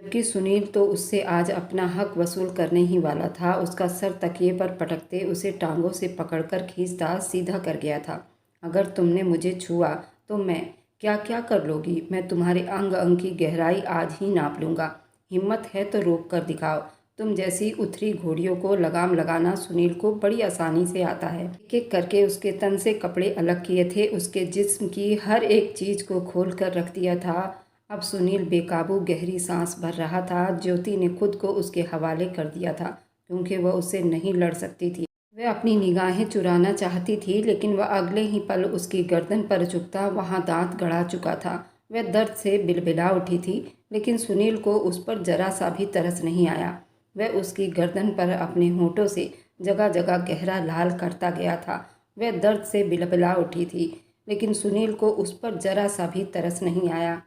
जबकि सुनील तो उससे आज अपना हक वसूल करने ही वाला था। उसका सर तकिए पर पटकते उसे टांगों से पकड़कर खींचता सीधा कर गया था। अगर तुमने मुझे छुआ तो मैं क्या क्या कर लोगी? मैं तुम्हारे अंग अंग की गहराई आज ही नाप लूँगा। हिम्मत है तो रोक कर दिखाओ। तुम जैसी उथरी घोड़ियों को लगाम लगाना सुनील को बड़ी आसानी से आता है। एक एक करके उसके तन से कपड़े अलग किए थे, उसके जिस्म की हर एक चीज़ को खोल कर रख दिया था। अब सुनील बेकाबू गहरी सांस भर रहा था। ज्योति ने खुद को उसके हवाले कर दिया था क्योंकि वह उससे नहीं लड़ सकती थी। वह अपनी निगाहें चुराना चाहती थी लेकिन वह अगले ही पल उसकी गर्दन पर झुकता वहां दांत गड़ा चुका था। वह दर्द से बिलबिला उठी थी लेकिन सुनील को उस पर जरा सा भी तरस नहीं आया। वह उसकी गर्दन पर अपने होठों से जगह जगह गहरा लाल करता गया था। वह दर्द से बिलबिला उठी थी लेकिन सुनील को उस पर जरा सा भी तरस नहीं आया।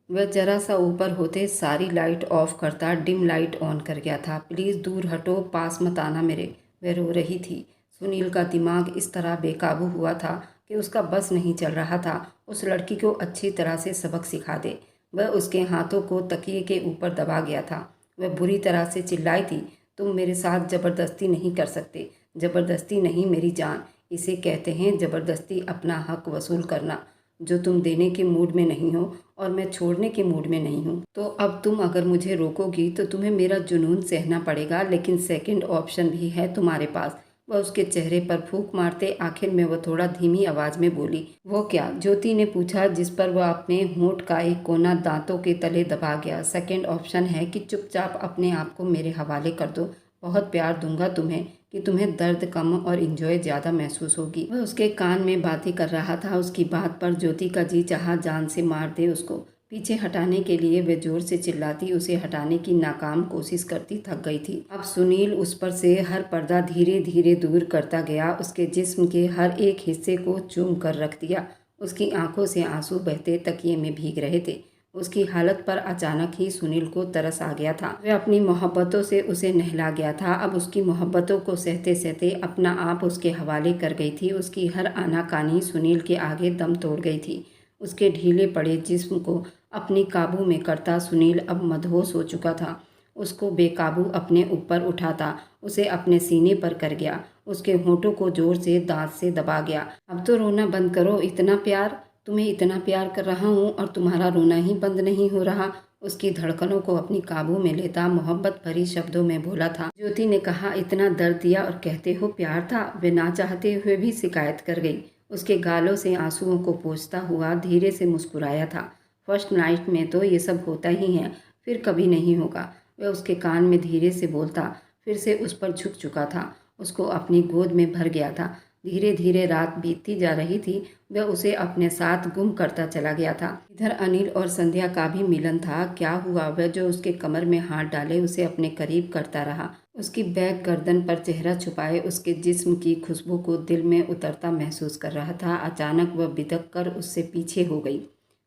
वह जरा सा ऊपर होते सारी लाइट ऑफ करता डिम लाइट ऑन कर गया था। प्लीज़ दूर हटो, पास मत आना मेरे। वह रो रही थी। सुनील का दिमाग इस तरह बेकाबू हुआ था कि उसका बस नहीं चल रहा था उस लड़की को अच्छी तरह से सबक सिखा दे। वह उसके हाथों को तकिए के ऊपर दबा गया था। वह बुरी तरह से चिल्लाई थी, तुम मेरे साथ ज़बरदस्ती नहीं कर सकते। ज़बरदस्ती नहीं मेरी जान, इसे कहते हैं ज़बरदस्ती अपना हक वसूल करना, जो तुम देने के मूड में नहीं हो और मैं छोड़ने के मूड में नहीं हूँ। तो अब तुम अगर मुझे रोकोगी तो तुम्हें मेरा जुनून सहना पड़ेगा, लेकिन सेकंड ऑप्शन भी है तुम्हारे पास। वह उसके चेहरे पर फूंक मारते आखिर में वह थोड़ा धीमी आवाज में बोली। वो क्या? ज्योति ने पूछा, जिस पर वह अपने होंठ का एक कोना दांतों के तले दबा गया। सेकंड ऑप्शन है कि चुपचाप अपने आप को मेरे हवाले कर दो। बहुत प्यार दूंगा तुम्हें कि तुम्हें दर्द कम और इंजॉय ज़्यादा महसूस होगी। वह उसके कान में बातें कर रहा था। उसकी बात पर ज्योति का जी चाहा जान से मार दे उसको। पीछे हटाने के लिए वह जोर से चिल्लाती, उसे हटाने की नाकाम कोशिश करती थक गई थी। अब सुनील उस पर से हर पर्दा धीरे धीरे दूर करता गया। उसके जिस्म के हर एक हिस्से को चूम कर रख दिया। उसकी आंखों से आंसू बहते तकिए में भीग रहे थे। उसकी हालत पर अचानक ही सुनील को तरस आ गया था। वह अपनी मोहब्बतों से उसे नहला गया था। अब उसकी मोहब्बतों को सहते सहते अपना आप उसके हवाले कर गई थी। उसकी हर आनाकानी सुनील के आगे दम तोड़ गई थी। उसके ढीले पड़े जिस्म को अपनी काबू में करता सुनील अब मदहोश हो चुका था। उसको बेकाबू अपने ऊपर उठाता उसे अपने सीने पर कर गया। उसके होठों को जोर से दांत से दबा गया। अब तो रोना बंद करो, इतना प्यार, तुम्हें इतना प्यार कर रहा हूँ और तुम्हारा रोना ही बंद नहीं हो रहा। उसकी धड़कनों को अपनी काबू में लेता मोहब्बत भरी शब्दों में बोला था। ज्योति ने कहा, इतना दर्द दिया और कहते हो प्यार था? वे ना चाहते हुए भी शिकायत कर गई। उसके गालों से आंसुओं को पोंछता हुआ धीरे से मुस्कुराया था। फर्स्ट नाइट में तो ये सब होता ही है, फिर कभी नहीं होगा। वह उसके कान में धीरे से बोलता फिर से उस पर झुक चुका था। उसको अपनी गोद में भर गया था। धीरे धीरे रात बीतती जा रही थी। वह उसे अपने साथ गुम करता चला गया था। इधर अनिल और संध्या का भी मिलन था। क्या हुआ? वह जो उसके कमर में हाथ डाले उसे अपने करीब करता रहा। उसकी बैक गर्दन पर चेहरा छुपाए उसके जिस्म की खुशबू को दिल में उतरता महसूस कर रहा था। अचानक वह बिदक कर उससे पीछे हो गई।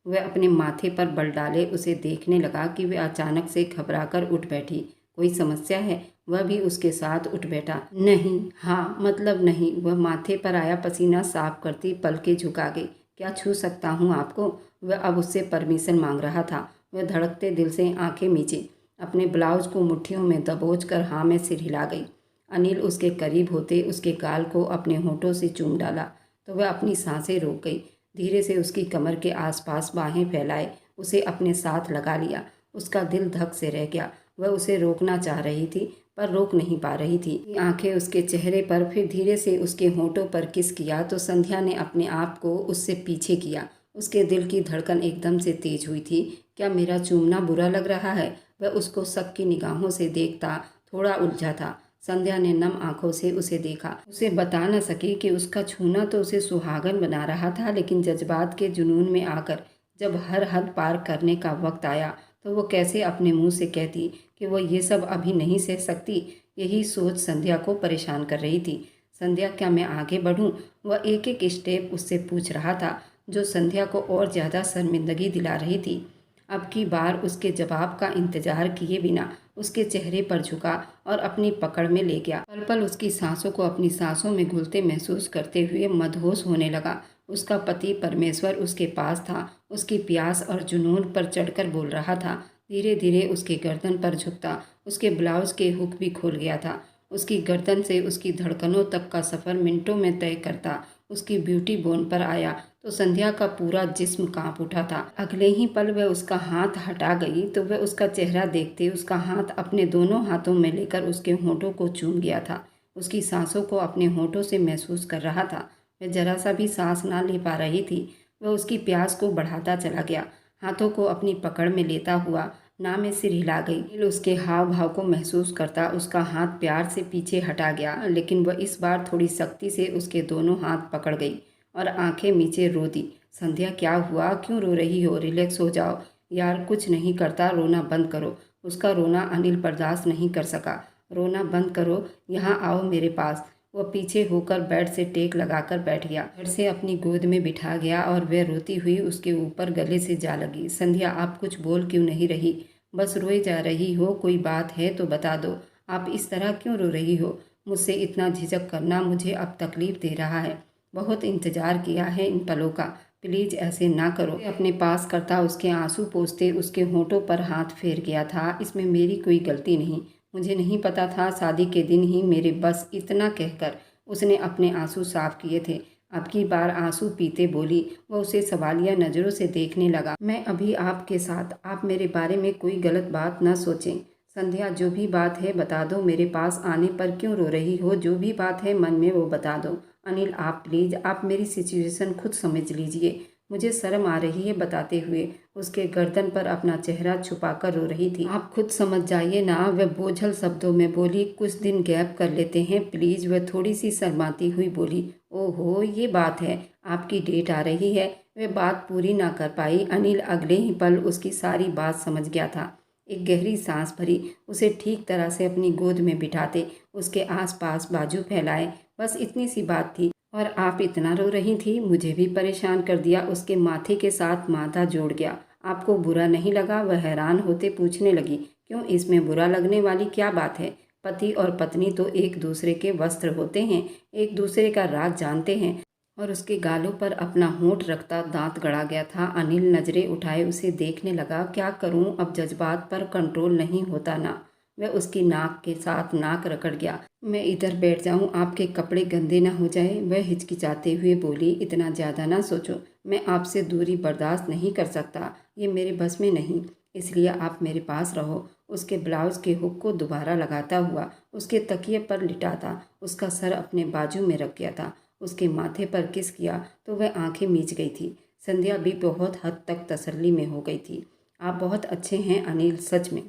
वह अपने माथे पर बल डाले उसे देखने लगा कि वह अचानक से घबराकर उठ बैठी। कोई समस्या है? वह भी उसके साथ उठ बैठा। नहीं, हाँ मतलब नहीं। वह माथे पर आया पसीना साफ करती पलकें झुका गई। क्या छू सकता हूँ आपको? वह अब उससे परमिशन मांग रहा था। वह धड़कते दिल से आंखें मींची अपने ब्लाउज को मुट्ठियों में दबोच कर हाँ में सिर हिला गई। अनिल उसके करीब होते उसके गाल को अपने होठों से चूम डाला तो वह अपनी सांसें रोक गई। धीरे से उसकी कमर के आसपास बाहें फैलाए उसे अपने साथ लगा लिया। उसका दिल धक से रह गया। वह उसे रोकना चाह रही थी पर रोक नहीं पा रही थी। आंखें उसके चेहरे पर, फिर धीरे से उसके होठों पर किस किया तो संध्या ने अपने आप को उससे पीछे किया। उसके दिल की धड़कन एकदम से तेज हुई थी। क्या मेरा चूमना बुरा लग रहा है? वह उसको शक की निगाहों से देखता थोड़ा उलझा था। संध्या ने नम आंखों से उसे देखा। उसे बता न सकी कि उसका छूना तो उसे सुहागन बना रहा था, लेकिन जज्बात के जुनून में आकर जब हर हद पार करने का वक्त आया तो वो कैसे अपने मुंह से कहती कि वो ये सब अभी नहीं सह सकती। यही सोच संध्या को परेशान कर रही थी। संध्या, क्या मैं आगे बढ़ूं? वह एक एक स्टेप उससे पूछ रहा था जो संध्या को और ज़्यादा शर्मिंदगी दिला रही थी। अब की बार उसके जवाब का इंतजार किए बिना उसके चेहरे पर झुका और अपनी पकड़ में ले गया। पल पल उसकी सांसों को अपनी सांसों में घुलते महसूस करते हुए मदहोश होने लगा। उसका पति परमेश्वर उसके पास था। उसकी प्यास और जुनून पर चढ़कर बोल रहा था, धीरे धीरे उसके गर्दन पर झुकता। उसके ब्लाउज के हुक भी खुल गया था। उसकी गर्दन से उसकी धड़कनों तक का सफ़र मिनटों में तय करता। उसकी ब्यूटी बोन पर आया तो संध्या का पूरा जिस्म कांप उठा था। अगले ही पल वह उसका हाथ हटा गई तो वह उसका चेहरा देखते उसका हाथ अपने दोनों हाथों में लेकर उसके होंठों को चूम गया था। उसकी सांसों को अपने होंठों से महसूस कर रहा था। वह जरा सा भी सांस ना ले पा रही थी। वह उसकी प्यास को बढ़ाता चला गया, हाथों को अपनी पकड़ में लेता हुआ ना में सिर हिला गई। नील उसके हाव भाव को महसूस करता उसका हाथ प्यार से पीछे हटा गया, लेकिन वह इस बार थोड़ी सख्ती से उसके दोनों हाथ पकड़ गई और आंखें नीचे रो दी। संध्या, क्या हुआ? क्यों रो रही हो? रिलैक्स हो जाओ यार, कुछ नहीं करता, रोना बंद करो। उसका रोना अनिल बर्दाश्त नहीं कर सका। रोना बंद करो, यहाँ आओ मेरे पास। वह पीछे होकर बेड से टेक लगाकर बैठ गया, झट से अपनी गोद में बिठा गया और वह रोती हुई उसके ऊपर गले से जा लगी। संध्या, आप कुछ बोल क्यों नहीं रही? बस रोए जा रही हो? कोई बात है तो बता दो। आप इस तरह क्यों रो रही हो? मुझसे इतना झिझक करना मुझे अब तकलीफ दे रहा है। बहुत इंतजार किया है इन पलों का, प्लीज ऐसे ना करो। अपने पास करता उसके आंसू पोंछते उसके होंठों पर हाथ फेर गया था। इसमें मेरी कोई गलती नहीं, मुझे नहीं पता था। शादी के दिन ही मेरे बस, इतना कहकर उसने अपने आंसू साफ किए थे। अब की बार आंसू पीते बोली। वह उसे सवालिया नज़रों से देखने लगा। मैं अभी आपके साथ, आप मेरे बारे में कोई गलत बात न सोचें। संध्या, जो भी बात है बता दो। मेरे पास आने पर क्यों रो रही हो? जो भी बात है मन में वो बता दो। अनिल, आप प्लीज़, आप मेरी सिचुएशन खुद समझ लीजिए। मुझे शर्म आ रही है बताते हुए। उसके गर्दन पर अपना चेहरा छुपाकर रो रही थी। आप खुद समझ जाइए ना, वह बोझल शब्दों में बोली। कुछ दिन गैप कर लेते हैं प्लीज़। वह थोड़ी सी शर्माती हुई बोली। ओहो, ये बात है, आपकी डेट आ रही है। वह बात पूरी ना कर पाई। अनिल अगले ही पल उसकी सारी बात समझ गया था। एक गहरी सांस भरी, उसे ठीक तरह से अपनी गोद में बिठाते उसके आसपास बाजू फैलाए। बस इतनी सी बात थी और आप इतना रो रही थी, मुझे भी परेशान कर दिया। उसके माथे के साथ माथा जोड़ गया। आपको बुरा नहीं लगा? वह हैरान होते पूछने लगी। क्यों, इसमें बुरा लगने वाली क्या बात है? पति और पत्नी तो एक दूसरे के वस्त्र होते हैं, एक दूसरे का राज जानते हैं। और उसके गालों पर अपना होंठ रखता दांत गड़ा गया था। अनिल नजरें उठाए उसे देखने लगा। क्या करूं, अब जज्बात पर कंट्रोल नहीं होता ना। वह उसकी नाक के साथ नाक रगड़ गया। मैं इधर बैठ जाऊं, आपके कपड़े गंदे ना हो जाए? वह हिचकिचाते हुए बोली। इतना ज़्यादा ना सोचो, मैं आपसे दूरी बर्दाश्त नहीं कर सकता, ये मेरे बस में नहीं, इसलिए आप मेरे पास रहो। उसके ब्लाउज के हुक को दोबारा लगाता हुआ उसके तकिए पर लिटाता उसका सर अपने बाजू में रख गया था। उसके माथे पर किस किया तो वह आंखें मीच गई थी। संध्या भी बहुत हद तक तसल्ली में हो गई थी। आप बहुत अच्छे हैं अनिल, सच में।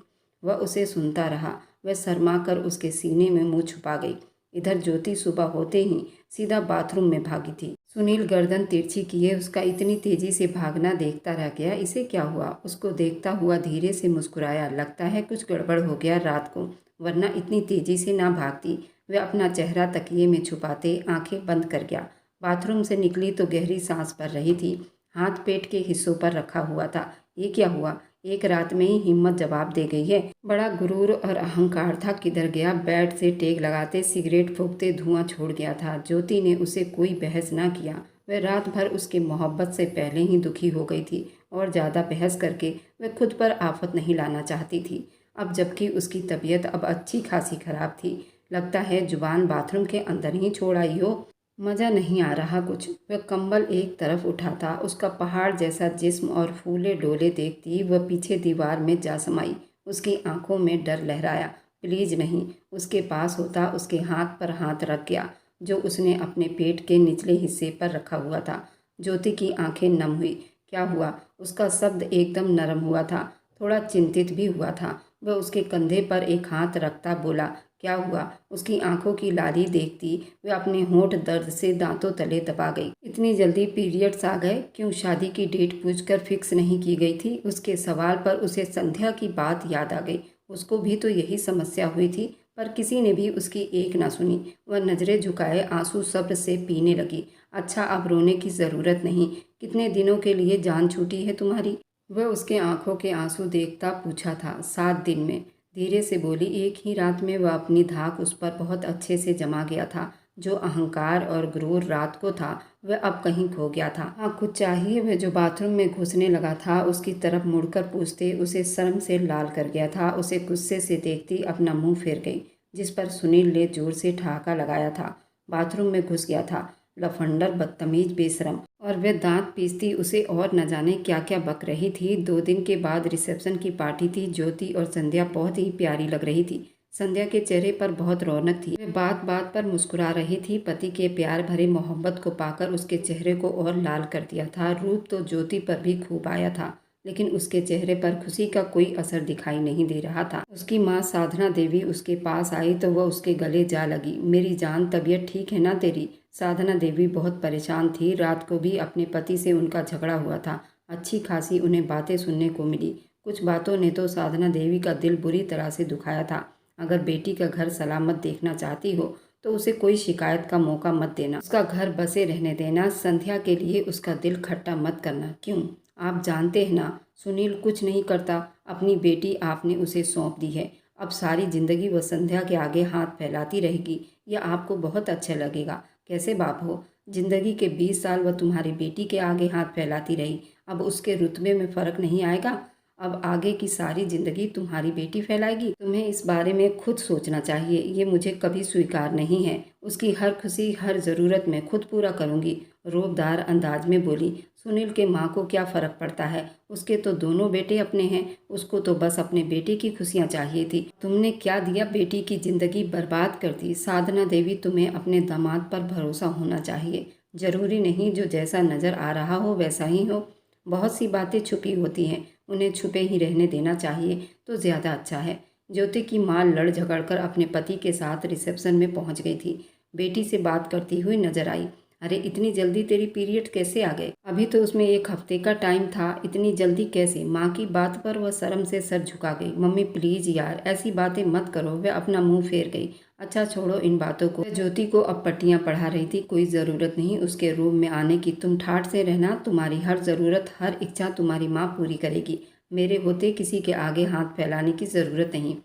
वह उसे सुनता रहा। वह शर्मा कर उसके सीने में मुंह छुपा गई। इधर ज्योति सुबह होते ही सीधा बाथरूम में भागी थी। सुनील गर्दन तिरछी किए उसका इतनी तेजी से भागना देखता रह गया। इसे क्या हुआ? उसको देखता हुआ धीरे से मुस्कुराया। लगता है कुछ गड़बड़ हो गया रात को, वरना इतनी तेजी से ना भागती। वह अपना चेहरा तकिए में छुपाते आंखें बंद कर गया। बाथरूम से निकली तो गहरी सांस भर रही थी। हाथ पेट के हिस्सों पर रखा हुआ था। ये क्या हुआ? एक रात में ही हिम्मत जवाब दे गई है। बड़ा गुरूर और अहंकार था, किधर गया? बेड से टेक लगाते सिगरेट फूंकते धुआं छोड़ गया था। ज्योति ने उसे कोई बहस ना किया। वह रात भर उसके मोहब्बत से पहले ही दुखी हो गई थी और ज़्यादा बहस करके वह खुद पर आफत नहीं लाना चाहती थी। अब जबकि उसकी तबीयत अब अच्छी खासी खराब थी। लगता है जुबान बाथरूम के अंदर ही छोड़ आई हो। मज़ा नहीं आ रहा कुछ। वह कंबल एक तरफ उठाता उसका पहाड़ जैसा जिस्म और फूले डोले देखती वह पीछे दीवार में जा समाई। उसकी आंखों में डर लहराया। प्लीज नहीं। उसके पास होता उसके हाथ पर हाथ रख गया जो उसने अपने पेट के निचले हिस्से पर रखा हुआ था। ज्योति की आंखें नम हुई। क्या हुआ? उसका शब्द एकदम नरम हुआ था, थोड़ा चिंतित भी हुआ था। वह उसके कंधे पर एक हाथ रखता बोला, क्या हुआ? उसकी आंखों की लाली देखती वह अपने होंठ दर्द से दांतों तले दबा गई। इतनी जल्दी पीरियड्स आ गए? क्यों शादी की डेट पूछकर फिक्स नहीं की गई थी? उसके सवाल पर उसे संध्या की बात याद आ गई। उसको भी तो यही समस्या हुई थी, पर किसी ने भी उसकी एक ना सुनी। वह नजरें झुकाए आंसू सब्र से पीने लगी। अच्छा, अब रोने की ज़रूरत नहीं। कितने दिनों के लिए जान छूटी है तुम्हारी? वह उसके आंखों के आंसू देखता पूछा था। 7 दिन में। धीरे से बोली। एक ही रात में वह अपनी धाक उस पर बहुत अच्छे से जमा गया था। जो अहंकार और गुरूर रात को था वह अब कहीं खो गया था। हाँ, कुछ चाहिए? वह जो बाथरूम में घुसने लगा था उसकी तरफ मुड़कर पूछते उसे शर्म से लाल कर गया था। उसे गुस्से से देखती अपना मुंह फेर गई, जिस पर सुनील ने जोर से ठहाका लगाया था। बाथरूम में घुस गया था, लफंडर, बदतमीज, बेशरम। और वह दांत पीसती उसे और न जाने क्या क्या बक रही थी। 2 दिन के बाद रिसेप्शन की पार्टी थी। ज्योति और संध्या बहुत ही प्यारी लग रही थी। संध्या के चेहरे पर बहुत रौनक थी। वह बात बात पर मुस्कुरा रही थी। पति के प्यार भरे मोहब्बत को पाकर उसके चेहरे को और लाल कर दिया था। रूप तो ज्योति पर भी खूब आया था, लेकिन उसके चेहरे पर खुशी का कोई असर दिखाई नहीं दे रहा था। उसकी माँ साधना देवी उसके पास आई तो वह उसके गले जा लगी। मेरी जान, तबीयत ठीक है ना तेरी? साधना देवी बहुत परेशान थी। रात को भी अपने पति से उनका झगड़ा हुआ था। अच्छी खासी उन्हें बातें सुनने को मिली। कुछ बातों ने तो साधना देवी का दिल बुरी तरह से दुखाया था। अगर बेटी का घर सलामत देखना चाहती हो तो उसे कोई शिकायत का मौका मत देना, उसका घर बसे रहने देना। संध्या के लिए उसका दिल खट्टा मत करना। क्यों? आप जानते हैं ना, सुनील कुछ नहीं करता। अपनी बेटी आपने उसे सौंप दी है। अब सारी जिंदगी वह संध्या के आगे हाथ फैलाती रहेगी। यह आपको बहुत अच्छा लगेगा। कैसे बाप हो? जिंदगी के 20 साल वह तुम्हारी बेटी के आगे हाथ फैलाती रही। अब उसके रुतबे में फर्क नहीं आएगा। अब आगे की सारी जिंदगी तुम्हारी बेटी फैलाएगी। तुम्हें इस बारे में खुद सोचना चाहिए। ये मुझे कभी स्वीकार नहीं है। उसकी हर खुशी, हर ज़रूरत मैं खुद पूरा करूंगी, रोबदार अंदाज में बोली। सुनील के माँ को क्या फ़र्क पड़ता है? उसके तो दोनों बेटे अपने हैं। उसको तो बस अपने बेटे की खुशियाँ चाहिए थी। तुमने क्या दिया? बेटी की ज़िंदगी बर्बाद कर दी। साधना देवी, तुम्हें अपने दामाद पर भरोसा होना चाहिए। ज़रूरी नहीं जो जैसा नज़र आ रहा हो वैसा ही हो। बहुत सी बातें छुपी होती हैं, उन्हें छुपे ही रहने देना चाहिए तो ज़्यादा अच्छा है। ज्योति की माँ लड़ झगड़ कर अपने पति के साथ रिसेप्शन में पहुंच गई थी। बेटी से बात करती हुई नजर आई। अरे, इतनी जल्दी तेरी पीरियड कैसे आ गए? अभी तो उसमें 1 हफ्ते का टाइम था। इतनी जल्दी कैसे? माँ की बात पर वह शर्म से सर झुका गई। मम्मी प्लीज यार, ऐसी बातें मत करो। वह अपना मुंह फेर गई। अच्छा छोड़ो इन बातों को। ज्योति को अब पट्टियां पढ़ा रही थी। कोई ज़रूरत नहीं उसके रूम में आने की। तुम ठाठ से रहना। तुम्हारी हर ज़रूरत, हर इच्छा तुम्हारी माँ पूरी करेगी। मेरे होते किसी के आगे हाथ फैलाने की ज़रूरत नहीं।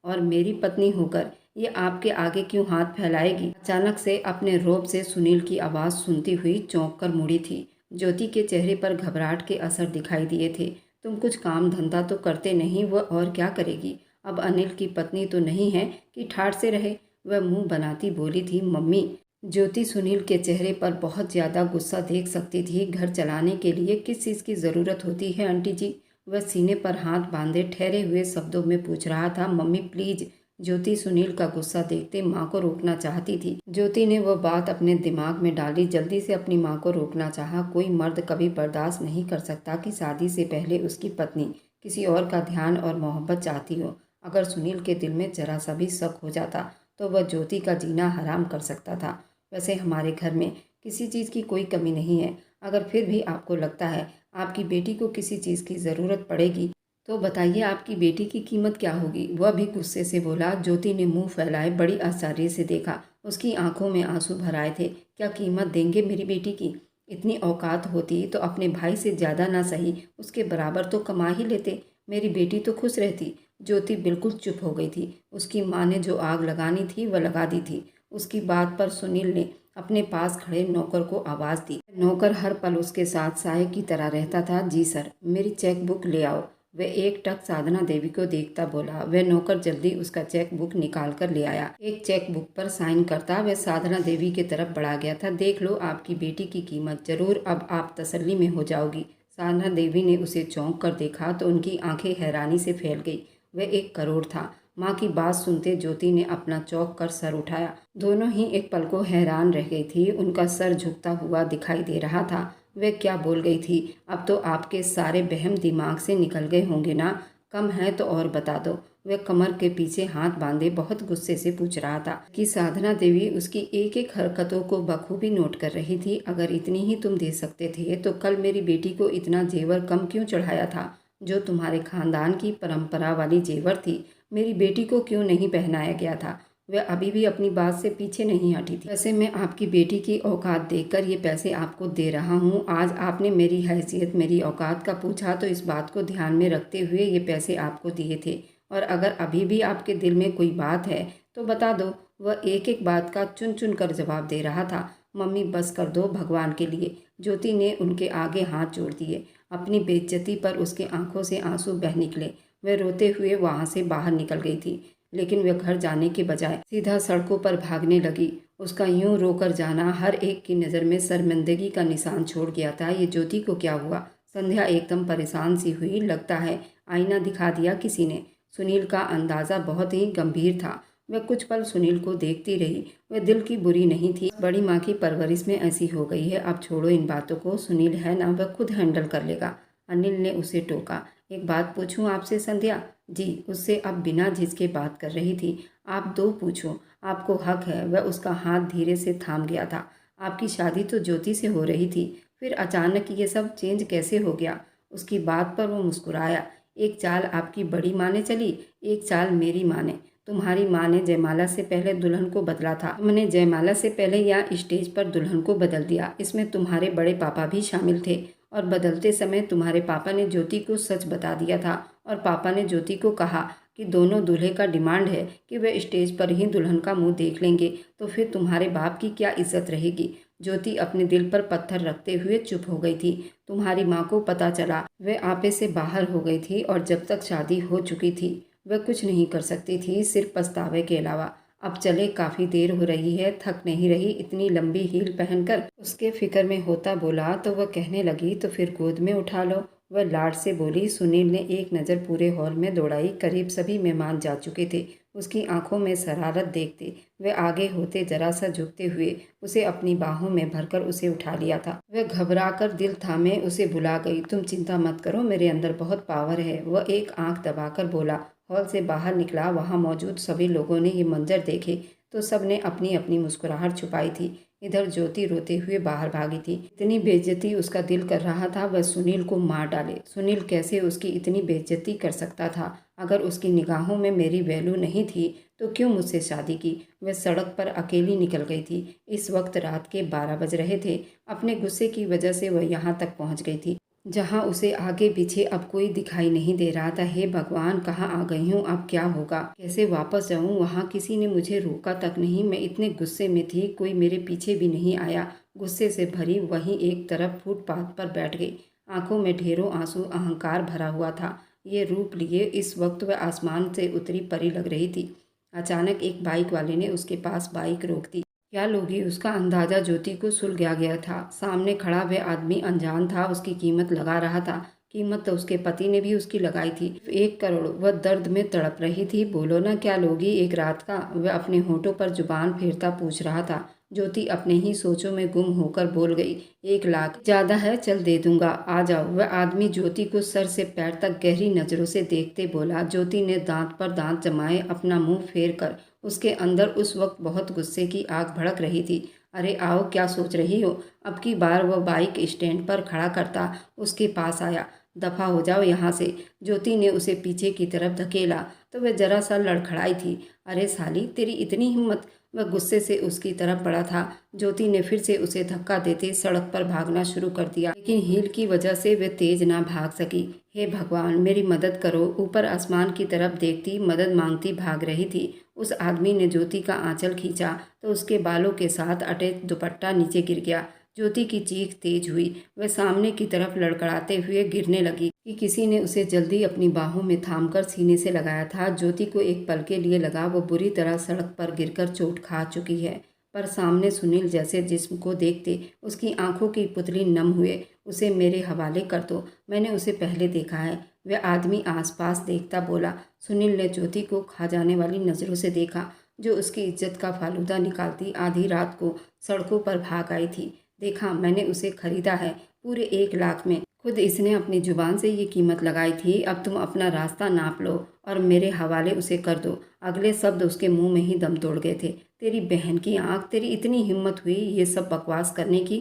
और मेरी पत्नी होकर ये आपके आगे क्यों हाथ फैलाएगी? अचानक से अपने रोब से सुनील की आवाज़ सुनती हुई चौंक कर मुड़ी थी। ज्योति के चेहरे पर घबराहट के असर दिखाई दिए थे। तुम कुछ काम धंधा तो करते नहीं, वह और क्या करेगी? अब अनिल की पत्नी तो नहीं है कि ठाठ से रहे। वह मुंह बनाती बोली थी, मम्मी। ज्योति सुनील के चेहरे पर बहुत ज़्यादा गुस्सा देख सकती थी। घर चलाने के लिए किस चीज़ की ज़रूरत होती है आंटी जी? वह सीने पर हाथ बांधे ठहरे हुए शब्दों में पूछ रहा था। Mummy please. ज्योति सुनील का गुस्सा देखते माँ को रोकना चाहती थी। ज्योति ने वह बात अपने दिमाग में डाली। जल्दी से अपनी माँ को रोकना चाहा। कोई मर्द कभी बर्दाश्त नहीं कर सकता कि शादी से पहले उसकी पत्नी किसी और का ध्यान और मोहब्बत चाहती हो। अगर सुनील के दिल में जरा सा भी शक हो जाता तो वह ज्योति का जीना हराम कर सकता था। वैसे हमारे घर में किसी चीज़ की कोई कमी नहीं है। अगर फिर भी आपको लगता है आपकी बेटी को किसी चीज़ की ज़रूरत पड़ेगी तो बताइए आपकी बेटी की कीमत क्या होगी? वह भी गुस्से से बोला। ज्योति ने मुंह फैलाए बड़ी आश्चर्य से देखा। उसकी आंखों में आंसू भर आए थे। क्या कीमत देंगे मेरी बेटी की? इतनी औकात होती तो अपने भाई से ज़्यादा ना सही उसके बराबर तो कमा ही लेते। मेरी बेटी तो खुश रहती। ज्योति बिल्कुल चुप हो गई थी। उसकी माँ ने जो आग लगानी थी वह लगा दी थी। उसकी बात पर सुनील ने अपने पास खड़े नौकर को आवाज़ दी। नौकर हर पल उसके साथ साये की तरह रहता था। जी सर, मेरी चेक बुक ले आओ। वह एक टक साधना देवी को देखता बोला। वह नौकर जल्दी उसका चेक बुक निकाल कर ले आया। एक चेक बुक पर साइन करता वह साधना देवी की तरफ बढ़ा गया था। देख लो आपकी बेटी की कीमत, जरूर अब आप तसल्ली में हो जाओगी। साधना देवी ने उसे चौंक कर देखा तो उनकी आंखें हैरानी से फैल गई। वह 1 करोड़ था। माँ की बात सुनते ज्योति ने अपना चौंक कर सर उठाया। दोनों ही एक पल को हैरान रह गई थी। उनका सर झुकता हुआ दिखाई दे रहा था। वह क्या बोल गई थी? अब तो आपके सारे वहम दिमाग से निकल गए होंगे ना? कम है तो और बता दो। वह कमर के पीछे हाथ बांधे बहुत गुस्से से पूछ रहा था कि साधना देवी उसकी एक एक हरकतों को बखूबी नोट कर रही थी। अगर इतनी ही तुम दे सकते थे तो कल मेरी बेटी को इतना जेवर कम क्यों चढ़ाया था? जो तुम्हारे खानदान की परंपरा वाली जेवर थी, मेरी बेटी को क्यों नहीं पहनाया गया था? वह अभी भी अपनी बात से पीछे नहीं हटी थी। वैसे मैं आपकी बेटी की औकात देखकर ये पैसे आपको दे रहा हूँ। आज आपने मेरी हैसियत, मेरी औकात का पूछा तो इस बात को ध्यान में रखते हुए ये पैसे आपको दिए थे। और अगर अभी भी आपके दिल में कोई बात है तो बता दो, वह एक एक बात का चुन चुन कर जवाब दे रहा था। मम्मी बस कर दो भगवान के लिए। ज्योति ने उनके आगे हाथ जोड़ दिए। अपनी बेइज्जती पर उसके आंखों से आंसू बह निकले। वह रोते हुए वहां से बाहर निकल गई थी, लेकिन वह घर जाने के बजाय सीधा सड़कों पर भागने लगी। उसका यूं रोकर जाना हर एक की नज़र में शर्मिंदगी का निशान छोड़ गया था। ये ज्योति को क्या हुआ? संध्या एकदम परेशान सी हुई। लगता है आईना दिखा दिया किसी ने। सुनील का अंदाज़ा बहुत ही गंभीर था। वह कुछ पल सुनील को देखती रही। वह दिल की बुरी नहीं थी, बड़ी माँ की परवरिश में ऐसी हो गई है। अब छोड़ो इन बातों को, सुनील है ना, वह खुद हैंडल कर लेगा। अनिल ने उसे टोका। एक बात पूछूं आपसे संध्या? जी, उससे अब बिना झिझके बात कर रही थी। आप दो पूछो, आपको हक है। वह उसका हाथ धीरे से थाम गया था। आपकी शादी तो ज्योति से हो रही थी, फिर अचानक ये सब चेंज कैसे हो गया? उसकी बात पर वो मुस्कुराया। एक चाल आपकी बड़ी माँ ने चली, एक चाल मेरी माँ ने। तुम्हारी माँ ने जयमाला से पहले दुल्हन को बदला था। हमने जयमाला से पहले यहाँ स्टेज पर दुल्हन को बदल दिया। इसमें तुम्हारे बड़े पापा भी शामिल थे, और बदलते समय तुम्हारे पापा ने ज्योति को सच बता दिया था। और पापा ने ज्योति को कहा कि दोनों दूल्हे का डिमांड है कि वे स्टेज पर ही दुल्हन का मुंह देख लेंगे, तो फिर तुम्हारे बाप की क्या इज्जत रहेगी? ज्योति अपने दिल पर पत्थर रखते हुए चुप हो गई थी। तुम्हारी माँ को पता चला, वे आपे से बाहर हो गई थी, और जब तक शादी हो चुकी थी वह कुछ नहीं कर सकती थी सिर्फ पछतावे के अलावा। अब चले, काफ़ी देर हो रही है, थक नहीं रही इतनी लंबी हील पहनकर? उसके फिक्र में होता बोला तो वह कहने लगी, तो फिर गोद में उठा लो। वह लाड से बोली। सुनील ने एक नज़र पूरे हॉल में दौड़ाई। करीब सभी मेहमान जा चुके थे। उसकी आंखों में शरारत देखते वह आगे होते जरा सा झुकते हुए उसे अपनी बाहों में भरकर उसे उठा लिया था। वह घबरा कर दिल थामे उसे बुला गई। तुम चिंता मत करो, मेरे अंदर बहुत पावर है। वह एक आंख दबाकर बोला। हॉल से बाहर निकला। वहां मौजूद सभी लोगों ने ये मंजर देखे तो सब ने अपनी अपनी मुस्कुराहट छुपाई थी। इधर ज्योति रोते हुए बाहर भागी थी। इतनी बेइज्जती उसका दिल कर रहा था वह सुनील को मार डाले। सुनील कैसे उसकी इतनी बेइज्जती कर सकता था? अगर उसकी निगाहों में मेरी वैल्यू नहीं थी तो क्यों मुझसे शादी की? वह सड़क पर अकेली निकल गई थी। इस वक्त रात के 12 बज रहे थे। अपने गुस्से की वजह से वह यहाँ तक पहुँच गई थी, जहाँ उसे आगे पीछे अब कोई दिखाई नहीं दे रहा था। हे भगवान, कहाँ आ गई हूँ? अब क्या होगा? कैसे वापस जाऊँ? वहाँ किसी ने मुझे रोका तक नहीं। मैं इतने गुस्से में थी, कोई मेरे पीछे भी नहीं आया। गुस्से से भरी वहीं एक तरफ फुटपाथ पर बैठ गई। आंखों में ढेरों आंसू, अहंकार भरा हुआ था। ये रूप लिए इस वक्त वह आसमान से उतरी परी लग रही थी। अचानक एक बाइक वाले ने उसके पास बाइक रोक दी। क्या लोगी? उसका अंदाजा ज्योति को सुलझा गया था। सामने खड़ा वह आदमी अनजान था, उसकी कीमत लगा रहा था। कीमत तो उसके पति ने भी उसकी लगाई थी, 1 करोड़। वह दर्द में तड़प रही थी। बोलो ना, क्या लोगी एक रात का? वह अपने होठों पर जुबान फेरता पूछ रहा था। ज्योति अपने ही सोचों में गुम होकर बोल गई, 1 लाख ज्यादा है, चल दे दूंगा, आ जाओ। वह आदमी ज्योति को सर से पैर तक गहरी नजरों से देखते बोला। ज्योति ने दांत पर दांत जमाए अपना मुंह फेर कर उसके अंदर उस वक्त बहुत गुस्से की आग भड़क रही थी। अरे आओ, क्या सोच रही हो? अब की बार वह बाइक स्टैंड पर खड़ा करता उसके पास आया। दफा हो जाओ यहाँ से। ज्योति ने उसे पीछे की तरफ धकेला तो वह जरा सा लड़खड़ाई थी। अरे साली, तेरी इतनी हिम्मत! वह गुस्से से उसकी तरफ बढ़ा था। ज्योति ने फिर से उसे धक्का देते सड़क पर भागना शुरू कर दिया, लेकिन हील की वजह से वह तेज ना भाग सकी। हे भगवान, मेरी मदद करो! ऊपर आसमान की तरफ देखती मदद मांगती भाग रही थी। उस आदमी ने ज्योति का आंचल खींचा तो उसके बालों के साथ अटैच दुपट्टा नीचे गिर गया। ज्योति की चीख तेज हुई। वह सामने की तरफ लड़खड़ाते हुए गिरने लगी कि किसी ने उसे जल्दी अपनी बाहों में थामकर सीने से लगाया था। ज्योति को एक पल के लिए लगा वो बुरी तरह सड़क पर गिरकर चोट खा चुकी है, पर सामने सुनील जैसे जिस्म को देखते उसकी आंखों की पुतली नम हुए। उसे मेरे हवाले कर दो, मैंने उसे पहले देखा है। वह आदमी आसपास देखता बोला। सुनील ने ज्योति को खा जाने वाली नज़रों से देखा, जो उसकी इज्जत का फालूदा निकालती आधी रात को सड़कों पर भाग आई थी। देखा, मैंने उसे खरीदा है पूरे 1 लाख में। खुद इसने अपनी जुबान से ये कीमत लगाई थी। अब तुम अपना रास्ता नाप लो और मेरे हवाले उसे कर दो। अगले शब्द उसके मुंह में ही दम तोड़ गए थे। तेरी बहन की आंख, तेरी इतनी हिम्मत हुई ये सब बकवास करने की?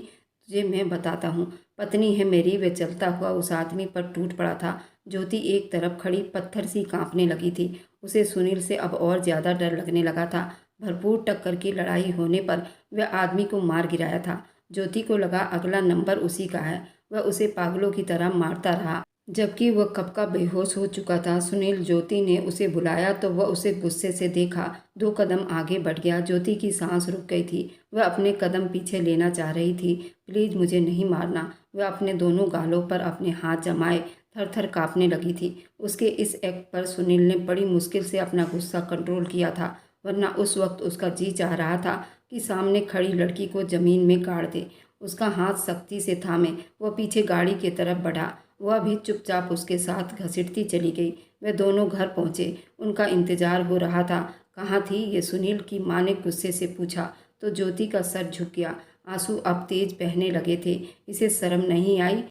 तुझे मैं बताता हूँ, पत्नी है मेरी। वे चलता हुआ उस आदमी पर टूट पड़ा था। ज्योति एक तरफ खड़ी पत्थर सी कांपने लगी थी। उसे सुनील से अब और ज्यादा डर लगने लगा था। भरपूर टक्कर की लड़ाई होने पर वह आदमी को मार गिराया था। ज्योति को लगा अगला नंबर उसी का है। वह उसे पागलों की तरह मारता रहा। जबकि वह कब का बेहोश हो चुका था। सुनील ज्योति ने उसे बुलाया तो वह उसे गुस्से से देखा। 2 कदम आगे बढ़ गया। ज्योति की सांस रुक गई थी। वह अपने कदम पीछे लेना चाह रही थी। प्लीज़ मुझे नहीं मारना। वह अपने दोनों गालों पर अपने हाथ जमाए थर थर काँपने लगी थी। उसके इस एक्ट पर सुनील ने बड़ी मुश्किल से अपना गुस्सा कंट्रोल किया था, वरना उस वक्त उसका जी चाह रहा था कि सामने खड़ी लड़की को ज़मीन में गाड़ दे। उसका हाथ सख्ती से थामे वह पीछे गाड़ी की तरफ बढ़ा। वह भी चुपचाप उसके साथ घसीटती चली गई। वे दोनों घर पहुंचे। उनका इंतजार हो रहा था। कहाँ थी ये? सुनील की माँ ने गुस्से से पूछा तो ज्योति का सर झुक गया। आंसू अब तेज बहने लगे थे। इसे शर्म नहीं आई?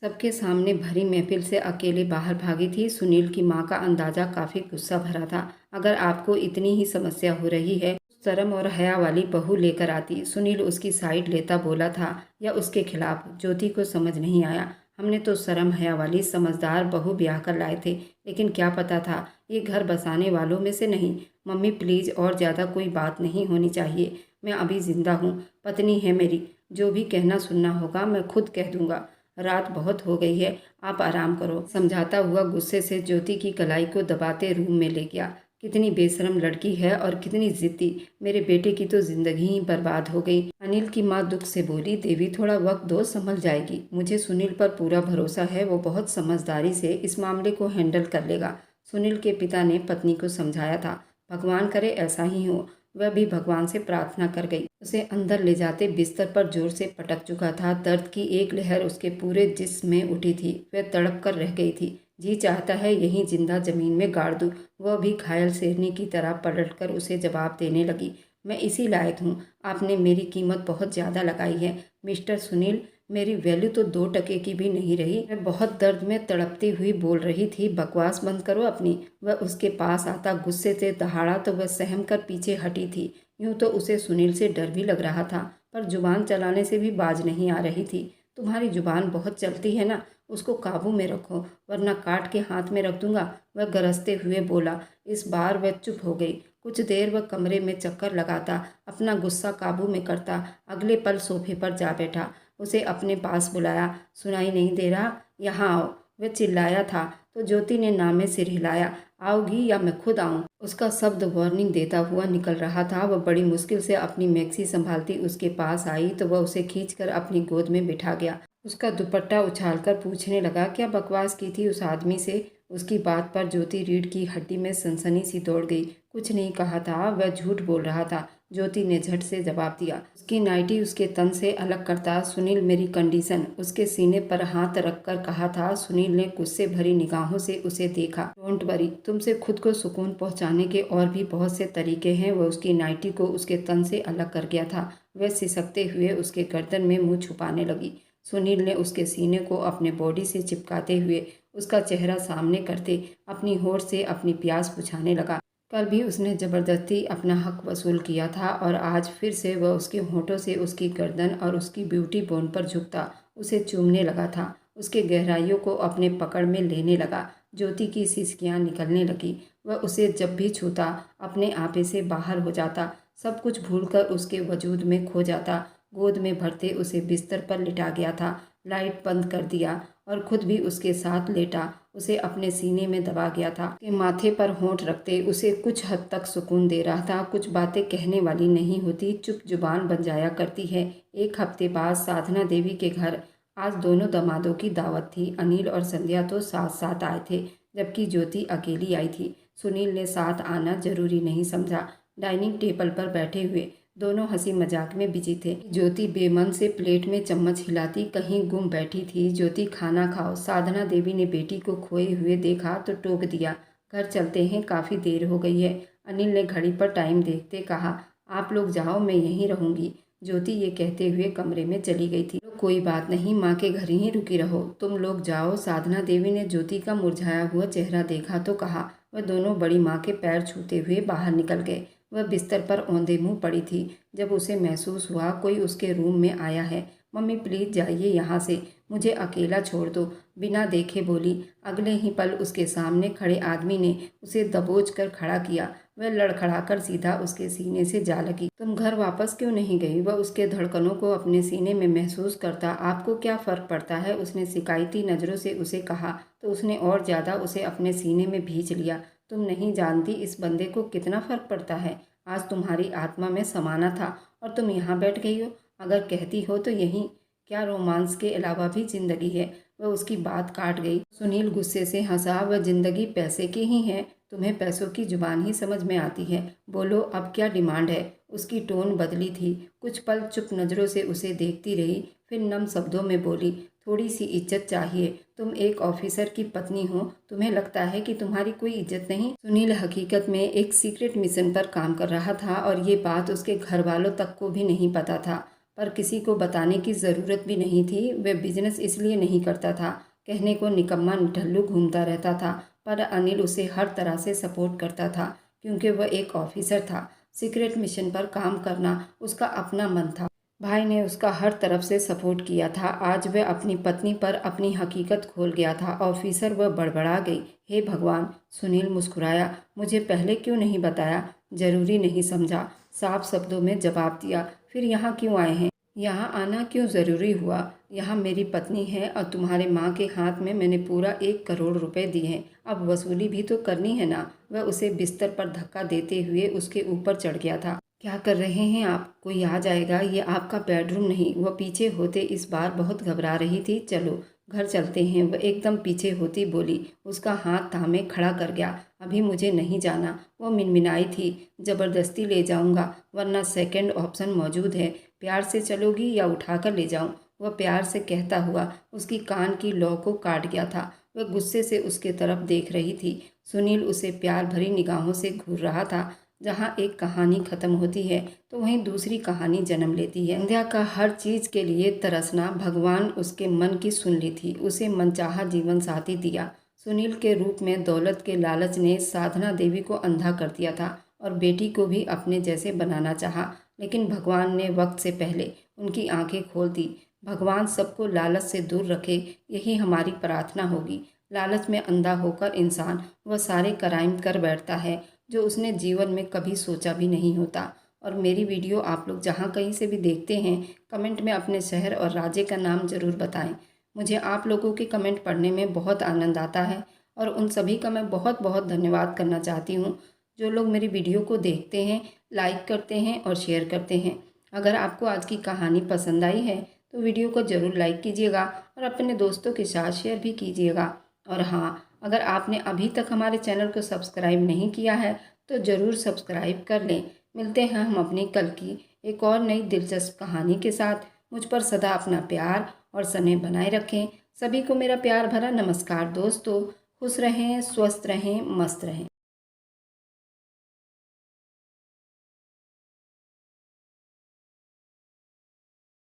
सबके सामने भरी महफिल से अकेले बाहर भागी थी। सुनील की माँ का अंदाजा काफ़ी गुस्सा भरा था। अगर आपको इतनी ही समस्या हो रही है, शर्म और हया वाली बहू लेकर आती। सुनील उसकी साइड लेता बोला था या उसके खिलाफ, ज्योति को समझ नहीं आया। हमने तो शर्म हया वाली समझदार बहू ब्याह कर लाए थे, लेकिन क्या पता था ये घर बसाने वालों में से नहीं। मम्मी प्लीज़, और ज़्यादा कोई बात नहीं होनी चाहिए। मैं अभी जिंदा हूँ, पत्नी है मेरी। जो भी कहना सुनना होगा मैं खुद कह दूंगा। रात बहुत हो गई है, आप आराम करो। समझाता हुआ गुस्से से ज्योति की कलाई को दबाते रूम में ले गया। कितनी बेशरम लड़की है और कितनी जिद्दी। मेरे बेटे की तो जिंदगी ही बर्बाद हो गई। अनिल की माँ दुख से बोली, देवी थोड़ा वक्त दो, संभल जाएगी। मुझे सुनील पर पूरा भरोसा है, वो बहुत समझदारी से इस मामले को हैंडल कर लेगा। सुनील के पिता ने पत्नी को समझाया था। भगवान करे ऐसा ही हो। वह भी भगवान से प्रार्थना कर गई। उसे अंदर ले जाते बिस्तर पर जोर से पटक चुका था। दर्द की एक लहर उसके पूरे जिस्म में उठी थी। वह तड़प कर रह गई थी। जी चाहता है यहीं जिंदा जमीन में गाड़ दूं। वह भी घायल शेरनी की तरह पलटकर उसे जवाब देने लगी। मैं इसी लायक हूँ। आपने मेरी कीमत बहुत ज़्यादा लगाई है मिस्टर सुनील। मेरी वैल्यू तो 2 टके की भी नहीं रही। मैं बहुत दर्द में तड़पती हुई बोल रही थी। बकवास बंद करो अपनी। वह उसके पास आता गुस्से से दहाड़ा तो वह सहम कर पीछे हटी थी। यूं तो उसे सुनील से डर भी लग रहा था, पर जुबान चलाने से भी बाज नहीं आ रही थी। तुम्हारी जुबान बहुत चलती है ना, उसको काबू में रखो, वरना काट के हाथ में रख दूंगा। वह गरजते हुए बोला। इस बार वह चुप हो गई। कुछ देर वह कमरे में चक्कर लगाता, अपना गुस्सा काबू में करता। अगले पल सोफे पर जा बैठा। उसे अपने पास बुलाया। सुनाई नहीं दे रहा? यहाँ आओ। वह चिल्लाया था तो ज्योति ने नामे सिर हिलाया। आओगी या मैं खुद आऊं? उसका शब्द वार्निंग देता हुआ निकल रहा था। वह बड़ी मुश्किल से अपनी मैक्सी संभालती उसके पास आई तो वह उसे खींचकर अपनी गोद में बिठा गया। उसका दुपट्टा उछालकर पूछने लगा, क्या बकवास की थी उस आदमी से? उसकी बात पर ज्योति रीढ़ की हड्डी में सनसनी सी दौड़ गई। कुछ नहीं कहा था, वह झूठ बोल रहा था। ज्योति ने झट से जवाब दिया। उसकी नाइटी उसके तन से अलग करता सुनील मेरी कंडीशन। उसके सीने पर हाथ रखकर कहा था। सुनील ने गुस्से भरी निगाहों से उसे देखा। डोंट वरी, तुमसे खुद को सुकून पहुंचाने के और भी बहुत से तरीके हैं। वह उसकी नाइटी को उसके तन से अलग कर गया था। वह सिसकते हुए उसके गर्दन में मुंह छुपाने लगी। सुनील ने उसके सीने को अपने बॉडी से चिपकाते हुए उसका चेहरा सामने करते अपनी होठ से अपनी प्यास बुझाने लगा। कल भी उसने जबरदस्ती अपना हक वसूल किया था और आज फिर से वह उसके होठों से उसकी गर्दन और उसकी ब्यूटी बोन पर झुकता उसे चूमने लगा था। उसके गहराइयों को अपने पकड़ में लेने लगा। ज्योति की सिसकियां निकलने लगी। वह उसे जब भी छूता अपने आपे से बाहर हो जाता, सब कुछ भूलकर उसके वजूद में खो जाता। गोद में भरते उसे बिस्तर पर लिटा गया था। लाइट बंद कर दिया और खुद भी उसके साथ लेटा उसे अपने सीने में दबा गया था। उसके माथे पर होंठ रखते उसे कुछ हद तक सुकून दे रहा था। कुछ बातें कहने वाली नहीं होती, चुप जुबान बन जाया करती है। 1 हफ्ते बाद साधना देवी के घर आज दोनों दामादों की दावत थी। अनिल और संध्या तो साथ साथ आए थे, जबकि ज्योति अकेली आई थी। सुनील ने साथ आना जरूरी नहीं समझा। डाइनिंग टेबल पर बैठे हुए दोनों हंसी मजाक में बिजी थे। ज्योति बेमन से प्लेट में चम्मच हिलाती कहीं गुम बैठी थी। ज्योति खाना खाओ। साधना देवी ने बेटी को खोए हुए देखा तो टोक दिया। घर चलते हैं, काफ़ी देर हो गई है। अनिल ने घड़ी पर टाइम देखते कहा, आप लोग जाओ, मैं यहीं रहूंगी। ज्योति ये कहते हुए कमरे में चली गई थी। कोई बात नहीं, माँ के घर ही रुकी रहो, तुम लोग जाओ। साधना देवी ने ज्योति का मुरझाया हुआ चेहरा देखा तो कहा। वह दोनों बड़ी माँ के पैर छूते हुए बाहर निकल गए। वह बिस्तर पर औंधे मुंह पड़ी थी जब उसे महसूस हुआ कोई उसके रूम में आया है। मम्मी प्लीज़ जाइए यहाँ से, मुझे अकेला छोड़ दो, बिना देखे बोली। अगले ही पल उसके सामने खड़े आदमी ने उसे दबोच कर खड़ा किया। वह लड़खड़ाकर सीधा उसके सीने से जा लगी। तुम घर वापस क्यों नहीं गई? वह उसके धड़कनों को अपने सीने में महसूस करता। आपको क्या फ़र्क पड़ता है? उसने शिकायती नज़रों से उसे कहा। तो उसने और ज़्यादा उसे अपने सीने में भींच लिया। तुम नहीं जानती इस बंदे को कितना फ़र्क पड़ता है। आज तुम्हारी आत्मा में समाना था और तुम यहाँ बैठ गई हो। अगर कहती हो तो यहीं क्या रोमांस के अलावा भी ज़िंदगी है। वह उसकी बात काट गई। सुनील गुस्से से हंसा। वह ज़िंदगी पैसे की ही है। तुम्हें पैसों की जुबान ही समझ में आती है। बोलो अब क्या डिमांड है। उसकी टोन बदली थी। कुछ पल चुप नज़रों से उसे देखती रही, फिर नम शब्दों में बोली, थोड़ी सी इज्जत चाहिए। तुम एक ऑफिसर की पत्नी हो, तुम्हें लगता है कि तुम्हारी कोई इज्जत नहीं। सुनील हकीकत में एक सीक्रेट मिशन पर काम कर रहा था और ये बात उसके घर वालों तक को भी नहीं पता था, पर किसी को बताने की ज़रूरत भी नहीं थी। वह बिजनेस इसलिए नहीं करता था, कहने को निकम्मा निठल्लू घूमता रहता था, पर अनिल उसे हर तरह से सपोर्ट करता था क्योंकि वह एक ऑफिसर था। सीक्रेट मिशन पर काम करना उसका अपना मन था। भाई ने उसका हर तरफ से सपोर्ट किया था। आज वह अपनी पत्नी पर अपनी हकीकत खोल गया था। ऑफिसर वह बड़बड़ा गई। हे भगवान। सुनील मुस्कुराया। मुझे पहले क्यों नहीं बताया। ज़रूरी नहीं समझा, साफ शब्दों में जवाब दिया। फिर यहाँ क्यों आए हैं। यहाँ आना क्यों ज़रूरी हुआ। यहाँ मेरी पत्नी है और तुम्हारे माँ के हाथ में मैंने पूरा 1 करोड़ रुपए दिए हैं। अब वसूली भी तो करनी है ना। वह उसे बिस्तर पर धक्का देते हुए उसके ऊपर चढ़ गया था। क्या कर रहे हैं आप। कोई आ जाएगा। ये आपका बेडरूम नहीं। वह पीछे होते इस बार बहुत घबरा रही थी। चलो घर चलते हैं। वह एकदम पीछे होती बोली। उसका हाथ थामे खड़ा कर गया। अभी मुझे नहीं जाना। वह मिनमिनाई थी। ज़बरदस्ती ले जाऊंगा, वरना सेकंड ऑप्शन मौजूद है। प्यार से चलोगी या उठाकर ले जाऊं। वह प्यार से कहता हुआ उसकी कान की लौ को काट गया था। वह गुस्से से उसके तरफ देख रही थी। सुनील उसे प्यार भरी निगाहों से घूर रहा था। जहाँ एक कहानी खत्म होती है तो वहीं दूसरी कहानी जन्म लेती है। संध्या का हर चीज़ के लिए तरसना भगवान उसके मन की सुन ली थी। उसे मनचाहा जीवन साथी दिया। सुनील के रूप में दौलत के लालच ने साधना देवी को अंधा कर दिया था और बेटी को भी अपने जैसे बनाना चाहा, लेकिन भगवान ने वक्त से पहले उनकी आंखें खोल दी। भगवान सबको लालच से दूर रखे, यही हमारी प्रार्थना होगी। लालच में अंधा होकर इंसान वह सारे क्राइम कर बैठता है जो उसने जीवन में कभी सोचा भी नहीं होता। और मेरी वीडियो आप लोग जहाँ कहीं से भी देखते हैं, कमेंट में अपने शहर और राज्य का नाम ज़रूर बताएं। मुझे आप लोगों के कमेंट पढ़ने में बहुत आनंद आता है और उन सभी का मैं बहुत बहुत धन्यवाद करना चाहती हूँ जो लोग मेरी वीडियो को देखते हैं, लाइक करते हैं और शेयर करते हैं। अगर आपको आज की कहानी पसंद आई है तो वीडियो को ज़रूर लाइक कीजिएगा और अपने दोस्तों के साथ शेयर भी कीजिएगा। और हाँ, अगर आपने अभी तक हमारे चैनल को सब्सक्राइब नहीं किया है तो ज़रूर सब्सक्राइब कर लें। मिलते हैं हम अपनी कल की एक और नई दिलचस्प कहानी के साथ। मुझ पर सदा अपना प्यार और स्नेह बनाए रखें। सभी को मेरा प्यार भरा नमस्कार दोस्तों। खुश रहें, स्वस्थ रहें, मस्त रहें।